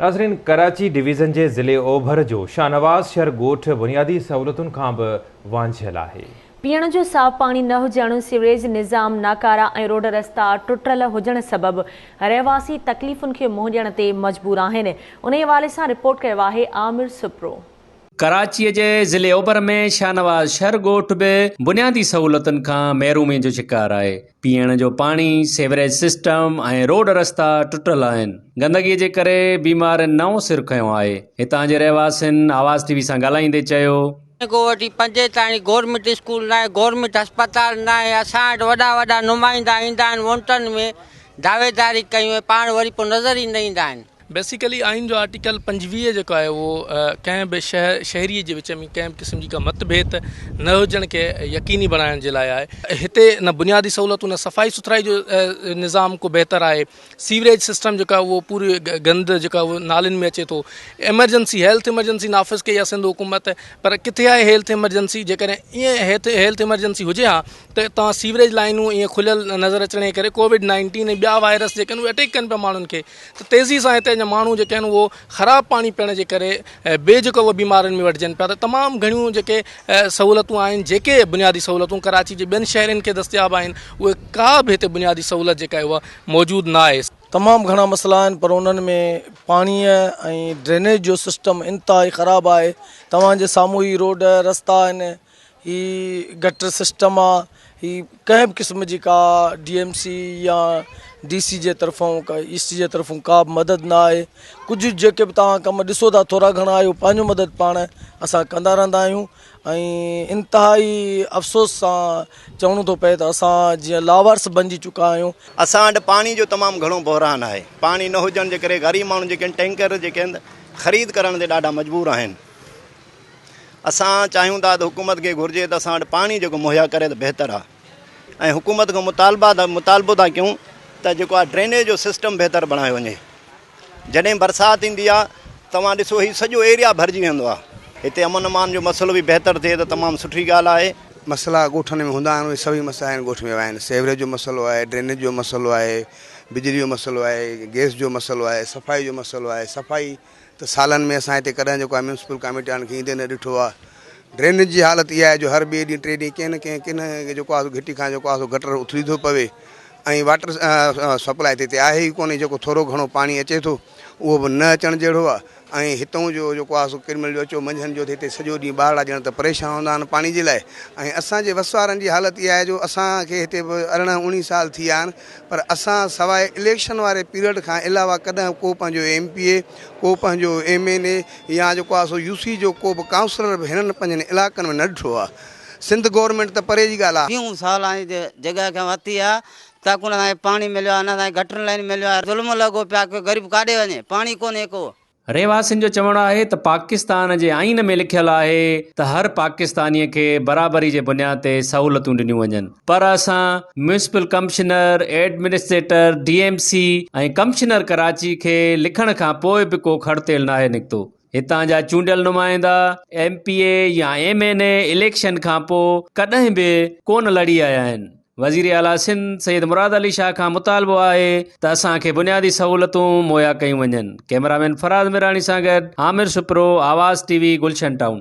नाज़रीन, कराची डिवीज़न के ज़िले ओभर जो शाहनवाज़ शहर गोठ बुनियादी सहूलतुनि खां बि वांझियल आहे। पीअण जो साफ़ पानी न हुजण, सीवरेज निज़ाम नाकारा ऐं रोड रस्ता टुटल हुजण सबबि रहवासी तकलीफ़ुनि खे मुंहुं ॾियण ते मजबूर आहिनि। उन हवाले सां रिपोर्ट कयो आहे आमिर सुप्रो। कराची के ज़िले ओभर में शाहनवाज़ शहर गोठ भी बुनियादी सहूलतुनि खां महरूमी जो शिकार है। पीअण जो पानी, सेवरेज सिस्टम और रोड रस्ता टुटल आहिनि। गंदगी के करे बीमारियुनि नओं सिर खयो आहे। हितां जे रहवासियुनि आवाज़ टीवी सां ॻाल्हाईंदे चयो, को वठी पंजे ताईं गवर्नमेंट स्कूल ना है, गवर्नमेंट अस्पताल ना है। असां वटि वॾा वॾा नुमाइंदा ईंदा आहिनि, वोटनि में दावेदारी कयूं, पाण वरी पोइ नज़र ई न ईंदा आहिनि। बेसिकली आइन जो आर्टिकल 25 जो है वो कंहिं भी शहरी के विच में कंहिं किस्म की का मतभेद न हुजण के यकीनी बनाने के लिए है। हिते न बुनियादी सहूलतूं न सफ़ाई सुथराई जो निज़ाम को बेहतर है। सीवरेज सिस्टम जो वो पूरी गंद जो वो नालिन में अचे तो। एमरजेंसी हेल्थ एमरजेंसी नाफ़िज़ कई आहे सिंध हुकूमत, पर किथे है हेल्थ एमरजेंसी। जेकॾहिं ईअं हेल्थ एमरजेंसी हुजे हा तो तव्हां सीवरेज लाइनूं ईअं खुलियल नज़र अचण जे करे कोविड-19 ऐं ॿिया वायरस जेके आहिनि उहे अटैक कनि पिया माण्हुनि खे, त तेज़ी सां हिते माण्हू जेके आहिनि उहो ख़राब पानी पीअण जे करे ॿिए जेको उहो बीमारियुनि में वठजनि पिया। त तमामु घणियूं जेके सहूलतूं आहिनि, जेके बुनियादी सहूलतूं कराची जे ॿियनि शहरनि खे दस्तियाब आहिनि, उहे का बि हिते बुनियादी सहूलत जेका आहे उहा मौजूदु न आहे। तमामु घणा मसला आहिनि, पर उन्हनि में पाणीअ ऐं ड्रेनेज जो सिस्टम इंतिहाई ख़राबु आहे। तव्हांजे साम्हूं ई रोड रस्ता आहिनि, ही गटर सिस्टम आहे, ही कंहिं बि क़िस्म जी का DMC या DC जे तरफ़ों का ईस्ट जे तरफ़ों का बि मदद न आहे। कुझु जेके बि तव्हां कम ॾिसो था, थोरा घणा आहियो, पंहिंजो मदद पाण असां कंदा रहंदा आहियूं। ऐं इंतिहाई अफ़सोस सां चवणो थो पए त असां जीअं लावारस बणिजी चुका आहियूं। असां वटि पानी जो तमामु घणो बहिरान आहे। पानी न हुजण जे करे ग़रीब माण्हू जेके आहिनि टैंकर जेके आहिनि ख़रीद करण ते ॾाढा मजबूर आहिनि। असां चाहियूं था त हुकूमत खे घुरिजे त असां वटि पानी जेको मुहैया करे त बहितर आहे। ऐं हुकूमत खां मुतालबो था कयूं त जेको आहे ड्रेनेज जो सिस्टम बहितर बणायो वञे। जॾहिं बरसाति ईंदी आहे तव्हां ॾिसो ही सॼो एरिया भरिजी वेंदो आहे। हिते अमन अमान जो मसइलो बि बहितर थिए त तमामु सुठी ॻाल्हि आहे। मसला ॻोठनि में हूंदा आहिनि, उहे सभई मसइला आहिनि ॻोठ में आहिनि। सेवरेज जो मसइलो आहे, ड्रेनेज जो मसइलो आहे, बिजली जो मसइलो आहे, गैस जो मसइलो आहे, सफ़ाई जो मसइलो आहे। सफ़ाई त सालनि में असां हिते कॾहिं जेको आहे म्यूनसिपल कमेटी वारनि खे ईंदे न ॾिठो आहे। ड्रेनेज जी हालत इहा आहे जो हर ॿिए ॾींहुं 3 ॾींहं कंहिं न कंहिं जेको आहे घिटी खां जेको आहे गटर उथरी थो पवे। ऐं वाटर सप्लाई हिते आहे ई कोन्हे। जेको थोरो घणो पाणी अचे थो उहो बि न अचण जहिड़ो आहे। ऐं हितां जो जेको आहे केॾीमहिल जो अचो मंझंदि जो हिते सॼो ॾींहुं ॿार ॼण त परेशान हूंदा आहिनि पाणी जे लाइ। ऐं असांजे वसवारनि जी हालत इहा आहे जो असांखे हिते 18-19 साल थी विया आहिनि, पर असां सवाइ इलेक्शन वारे पीरियड खां अलावा कॾहिं को पंहिंजो MPA, को पंहिंजो MNA या जेको आहे UC जो को बि काउंसलर बि हिननि पंहिंजनि इलाइक़नि में न ॾिठो आहे। सिंध गवर्नमेंट त परे जी ॻाल्हि आहे। 20 साल जगह खां वरिती आहे, ताको न पानी मिलियो आहे, न गटर लाइन मिलियो आहे। ज़ुल्म लॻो पिया, कोई ग़रीब काॾे वञे, पानी कोन्हे को। रहवासियुनि जो चवणु आहे त पाकिस्तान जे आइन में लिखियल आहे त हर पाकिस्तानीअ खे बराबरी जे बुनियाद ते सहूलतूं ॾिनियूं वञनि, पर असां म्यूनसिपल कमिश्नर, एडमिनिस्ट्रेटर, DMC ऐं कमिश्नर कराची खे लिखण खां पोइ बि को खड़तेल नाहे निकितो। हितां जा चूंडियल नुमाइंदा MPA या MNA इलेक्शन खां पोइ कॾहिं बि कोन लड़ी आया आहिनि। वज़ीर आला सिंध सैयद मुराद अली शाह खां मुतालबो आहे त असांखे बुनियादी सहूलतूं मुहैया कयूं वञनि। कैमरामैन फराद मिरानी सां गॾु आमिर सुप्रो, आवाज़ TV, गुलशन टाउन।